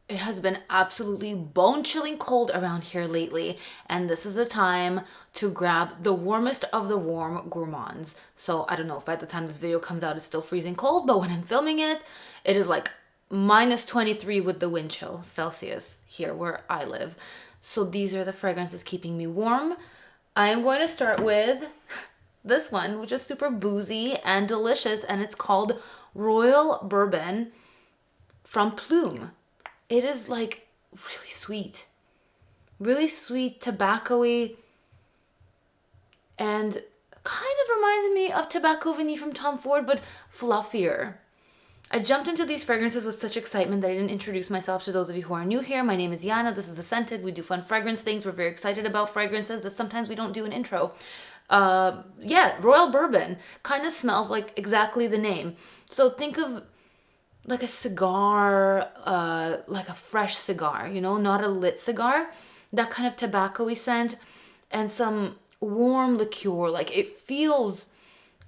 It has been absolutely bone-chilling cold around here lately, and this is the time to grab the warmest of the warm gourmands. So I don't know if by the time this video comes out it's still freezing cold, but when I'm filming it, it is like minus 23 with the wind chill Celsius here where I live. So these are the fragrances keeping me warm. I am going to start with this one, which is super boozy and delicious, and it's called Royal Bourbon from Plume. It is like really sweet, tobacco-y, and kind of reminds me of Tobacco Vanille from Tom Ford, but fluffier. I jumped into these fragrances with such excitement that I didn't introduce myself to those of you who are new here. My name is Yana. This is The Scented. We do fun fragrance things. We're very excited about fragrances that sometimes we don't do an intro. Yeah, Royal Bourbon kind of smells like exactly the name. So think of like a cigar, like a fresh cigar, you know, not a lit cigar, that kind of tobacco-y scent, and some warm liqueur. Like it feels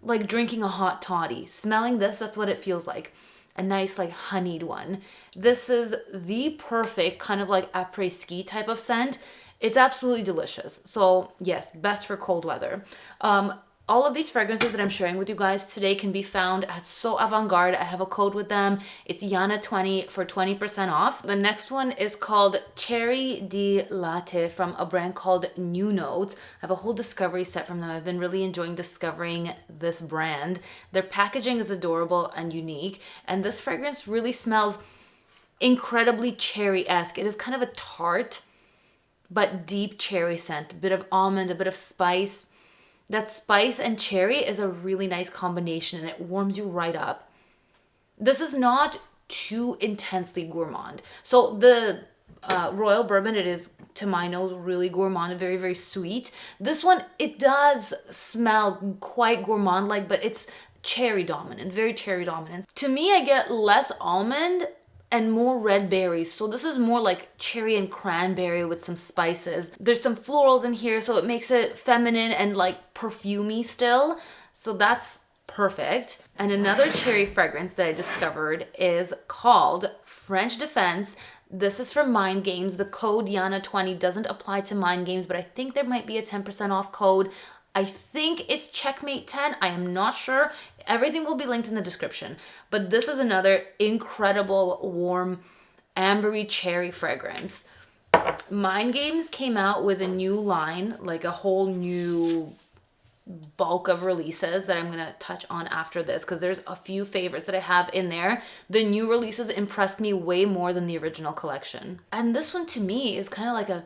like drinking a hot toddy. Smelling this, that's what it feels like. A nice like honeyed one. This is the perfect kind of like après-ski type of scent. It's absolutely delicious. So yes, best for cold weather. All of these fragrances that I'm sharing with you guys today can be found at So Avant-Garde. I have a code with them. It's Yana20 for 20% off. The next one is called Cherry de Latte from a brand called New Notes. I have a whole discovery set from them. I've been really enjoying discovering this brand. Their packaging is adorable and unique, and this fragrance really smells incredibly cherry-esque. It is kind of a tart but deep cherry scent, a bit of almond, a bit of spice. That spice and cherry is a really nice combination, and it warms you right up. This is not too intensely gourmand. So the Royal Bourbon, it is, to my nose, really gourmand, very, very sweet. This one, it does smell quite gourmand-like, but it's cherry dominant, very cherry dominant. To me, I get less almond and more red berries. So this is more like cherry and cranberry with some spices. There's some florals in here, so it makes it feminine and like perfumey still. So that's perfect. And another cherry fragrance that I discovered is called French Defense. This is from Mind Games. The code Yana20 doesn't apply to Mind Games, but I think there might be a 10% off code. I think it's Checkmate 10. I am not sure. Everything will be linked in the description. But this is another incredible, warm, ambery cherry fragrance. Mind Games came out with a new line, like a whole new bulk of releases that I'm going to touch on after this, because there's a few favorites that I have in there. The new releases impressed me way more than the original collection. And this one to me is kind of like a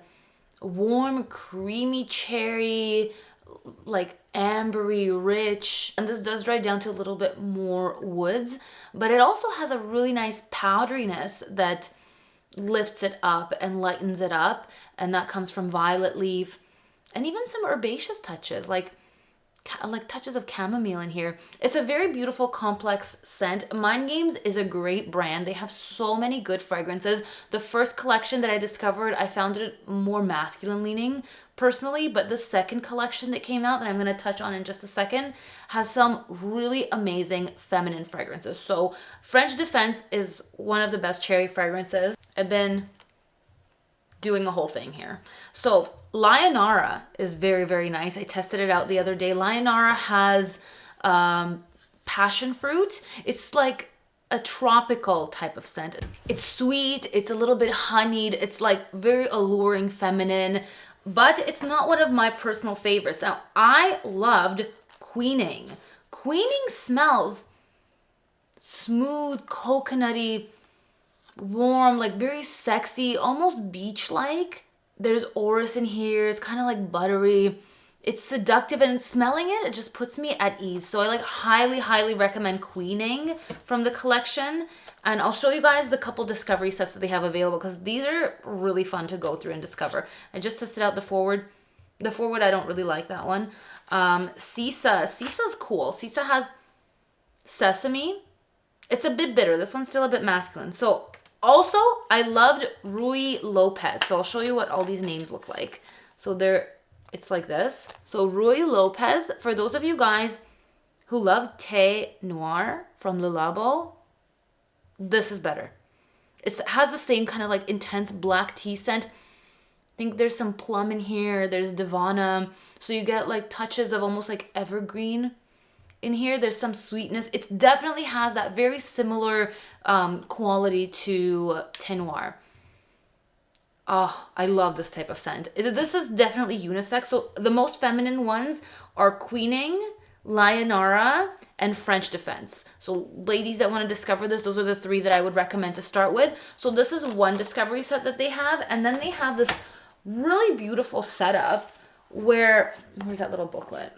warm, creamy cherry, like ambery, rich, and this does dry down to a little bit more woods, but it also has a really nice powderiness that lifts it up and lightens it up, and that comes from violet leaf and even some herbaceous touches, like touches of chamomile in here. It's a very beautiful, complex scent. Mind Games is a great brand. They have so many good fragrances. The first collection that I discovered, I found it more masculine leaning personally, but the second collection that came out that I'm going to touch on in just a second has some really amazing feminine fragrances. So French Defense is one of the best cherry fragrances. I've been doing a whole thing here. So Lionara is very, very nice. I tested it out the other day. Lionara has passion fruit. It's like a tropical type of scent. It's sweet. It's a little bit honeyed. It's like very alluring, feminine, but it's not one of my personal favorites. Now, I loved Queening. Queening smells smooth, coconutty, warm, like very sexy, almost beach-like. There's orris in here. It's kind of like buttery. It's seductive, and smelling it, it just puts me at ease. So I like highly recommend Queening from the collection. And I'll show you guys the couple discovery sets that they have available, because these are really fun to go through and discover. I just tested out the Forward. The Forward, I don't really like that one. Sisa. Sisa's cool. Sisa has sesame. It's a bit bitter. This one's still a bit masculine. So also, I loved Rui Lopez. So I'll show you what all these names look like. So it's like this. So Rui Lopez, for those of you guys who love Thé Noir from Le Labo, this is better. It has the same kind of like intense black tea scent. I think there's some plum in here. There's Divana. So you get like touches of almost like evergreen in here. There's some sweetness. It definitely has that very similar quality to Thé Noir. Oh, I love this type of scent. This is definitely unisex. So the most feminine ones are Queening, Lionara, and French Defense. So ladies that want to discover this, those are the 3 that I would recommend to start with. So this is one discovery set that they have. And then they have this really beautiful setup where's that little booklet?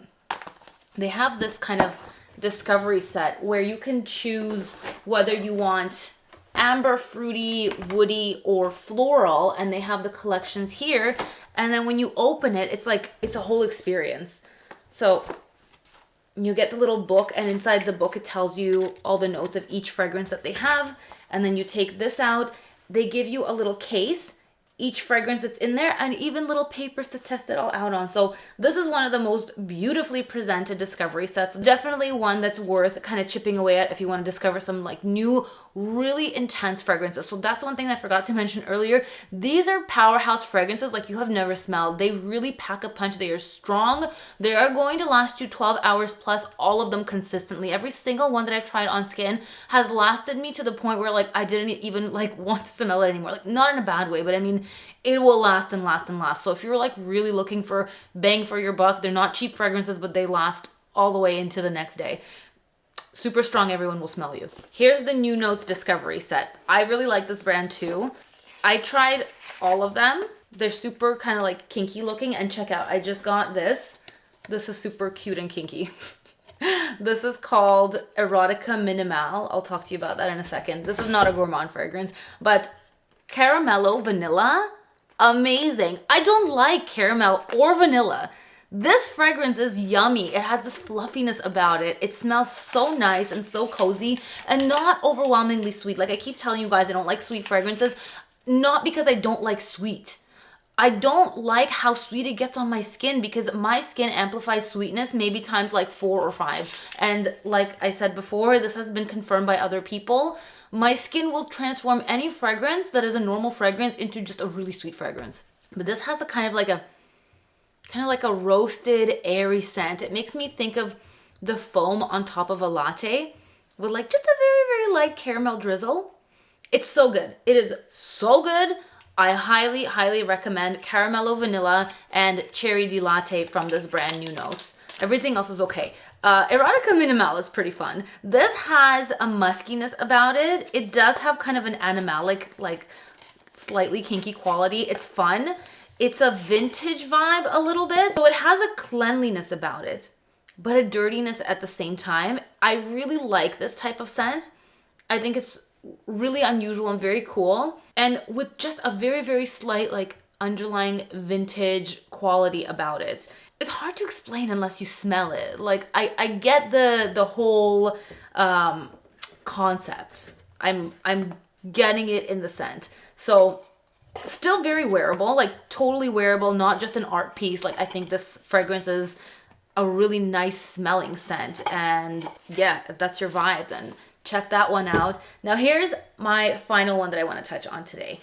They have this kind of discovery set where you can choose whether you want amber, fruity, woody, or floral, and they have the collections here. And then when you open it, it's a whole experience. So you get the little book, and inside the book it tells you all the notes of each fragrance that they have. And then you take this out. They give you a little case, each fragrance that's in there, and even little papers to test it all out on. So this is one of the most beautifully presented discovery sets. Definitely one that's worth kind of chipping away at if you want to discover some like new, really intense fragrances. So that's one thing I forgot to mention earlier. These are powerhouse fragrances like you have never smelled. They really pack a punch. They are strong. They are going to last you 12 hours plus, all of them consistently. Every single one that I've tried on skin has lasted me to the point where like I didn't even like want to smell it anymore. Like not in a bad way, but I mean, it will last and last and last. So if you're like really looking for bang for your buck, they're not cheap fragrances, but they last all the way into the next day. Super strong, everyone will smell you. Here's the New Notes Discovery set. I really like this brand too. I tried all of them. They're super kind of like kinky looking, and check out, I just got this. This is super cute and kinky. This is called Erotica Minimal. I'll talk to you about that in a second. This is not a gourmand fragrance, but caramello vanilla, amazing. I don't like caramel or vanilla. This fragrance is yummy. It has this fluffiness about it. It smells so nice and so cozy and not overwhelmingly sweet. Like I keep telling you guys, I don't like sweet fragrances, not because I don't like sweet. I don't like how sweet it gets on my skin because my skin amplifies sweetness maybe times like 4 or 5. And like I said before, this has been confirmed by other people. My skin will transform any fragrance that is a normal fragrance into just a really sweet fragrance. But this has a kind of like a roasted, airy scent. It makes me think of the foam on top of a latte with like just a very, very light caramel drizzle. It's so good. It is so good. I highly, highly recommend Caramello Vanilla and Cherry de Latte from this brand New Notes. Everything else is okay. Erotica Minimal is pretty fun. This has a muskiness about it. It does have kind of an animalic, like slightly kinky quality. It's fun. It's a vintage vibe a little bit. So it has a cleanliness about it, but a dirtiness at the same time. I really like this type of scent. I think it's really unusual and very cool. And with just a very, very slight like underlying vintage quality about it. It's hard to explain unless you smell it. Like I get the whole concept. I'm getting it in the scent. So still very wearable, like totally wearable, not just an art piece. Like I think this fragrance is a really nice smelling scent. And yeah, if that's your vibe, then check that one out. Now here's my final one that I want to touch on today.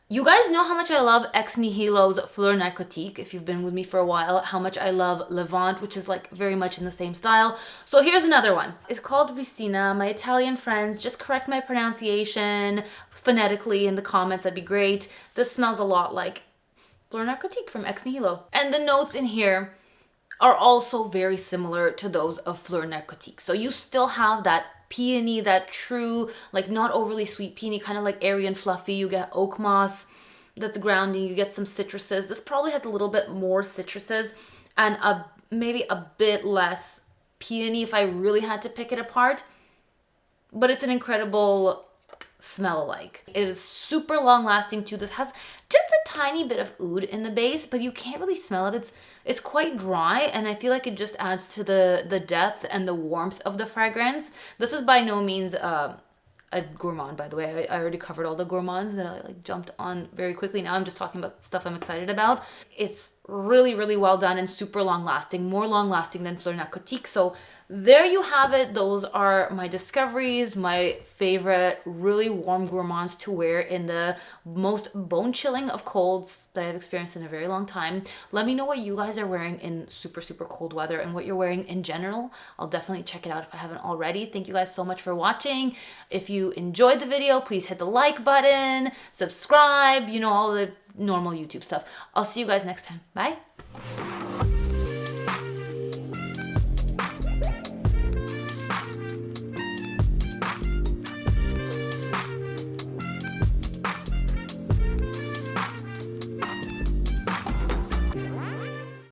You guys know how much I love Ex Nihilo's Fleur Narcotique, if you've been with me for a while, how much I love Levant, which is like very much in the same style. So here's another one. It's called Ricina. My Italian friends, just correct my pronunciation phonetically in the comments, that'd be great. This smells a lot like Fleur Narcotique from Ex Nihilo. And the notes in here are also very similar to those of Fleur Narcotique. So you still have that peony, that true, like not overly sweet peony, kind of like airy and fluffy. You get oak moss that's grounding. You get some citruses. This probably has a little bit more citruses and maybe a bit less peony if I really had to pick it apart. But it's an incredible smell alike. It is super long lasting too. This has just a tiny bit of oud in the base, but you can't really smell it. It's quite dry, and I feel like it just adds to the depth and the warmth of the fragrance. This is by no means a gourmand, by the way. I already covered all the gourmands that I like jumped on very quickly. Now I'm just talking about stuff I'm excited about. It's really, really well done and super long lasting, more long lasting than Fleur Narcotique. So there you have it. Those are my discoveries, my favorite really warm gourmands to wear in the most bone chilling of colds that I've experienced in a very long time. Let me know what you guys are wearing in super, super cold weather and what you're wearing in general. I'll definitely check it out if I haven't already. Thank you guys so much for watching. If you enjoyed the video, please hit the like button, subscribe, you know, all the normal YouTube stuff. I'll see you guys next time. Bye.